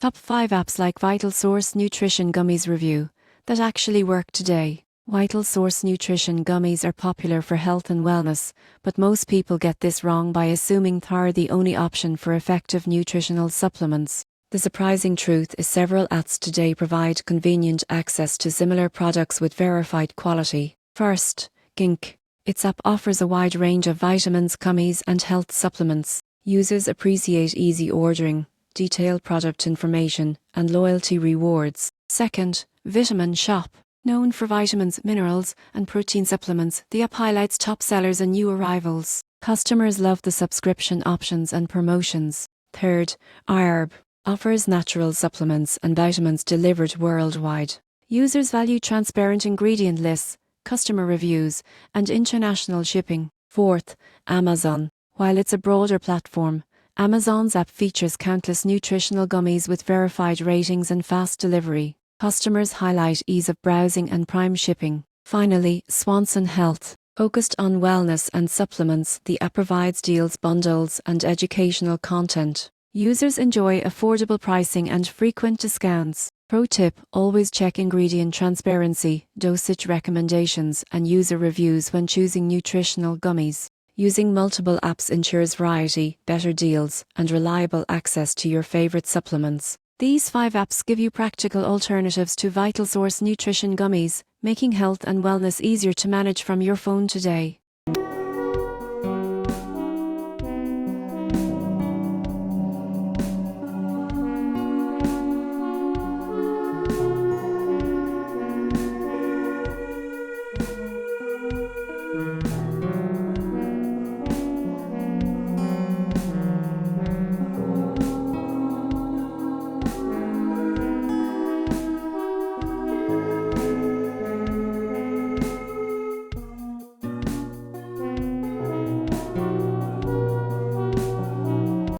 Top 5 apps like Vital Source Nutrition Gummies review that actually work today. Vital Source Nutrition Gummies are popular for health and wellness, but most people get this wrong by assuming they're the only option for effective nutritional supplements. The surprising truth is several apps today provide convenient access to similar products with verified quality. First, Gink. Its app offers a wide range of vitamins, gummies, and health supplements. Users appreciate easy ordering, detailed product information, and loyalty rewards. Second, Vitamin Shop. Known for vitamins, minerals, and protein supplements, the app highlights top sellers and new arrivals. Customers love the subscription options and promotions. Third, iHerb. Offers natural supplements and vitamins delivered worldwide. Users value transparent ingredient lists, customer reviews, and international shipping. Fourth, Amazon. While it's a broader platform, Amazon's app features countless nutritional gummies with verified ratings and fast delivery. Customers highlight ease of browsing and prime shipping. Finally, Swanson Health. Focused on wellness and supplements, the app provides deals, bundles, and educational content. Users enjoy affordable pricing and frequent discounts. Pro tip: always check ingredient transparency, dosage recommendations, and user reviews when choosing nutritional gummies. Using multiple apps ensures variety, better deals, and reliable access to your favorite supplements. These 5 apps give you practical alternatives to Vital Source Nutrition Gummies, making health and wellness easier to manage from your phone today.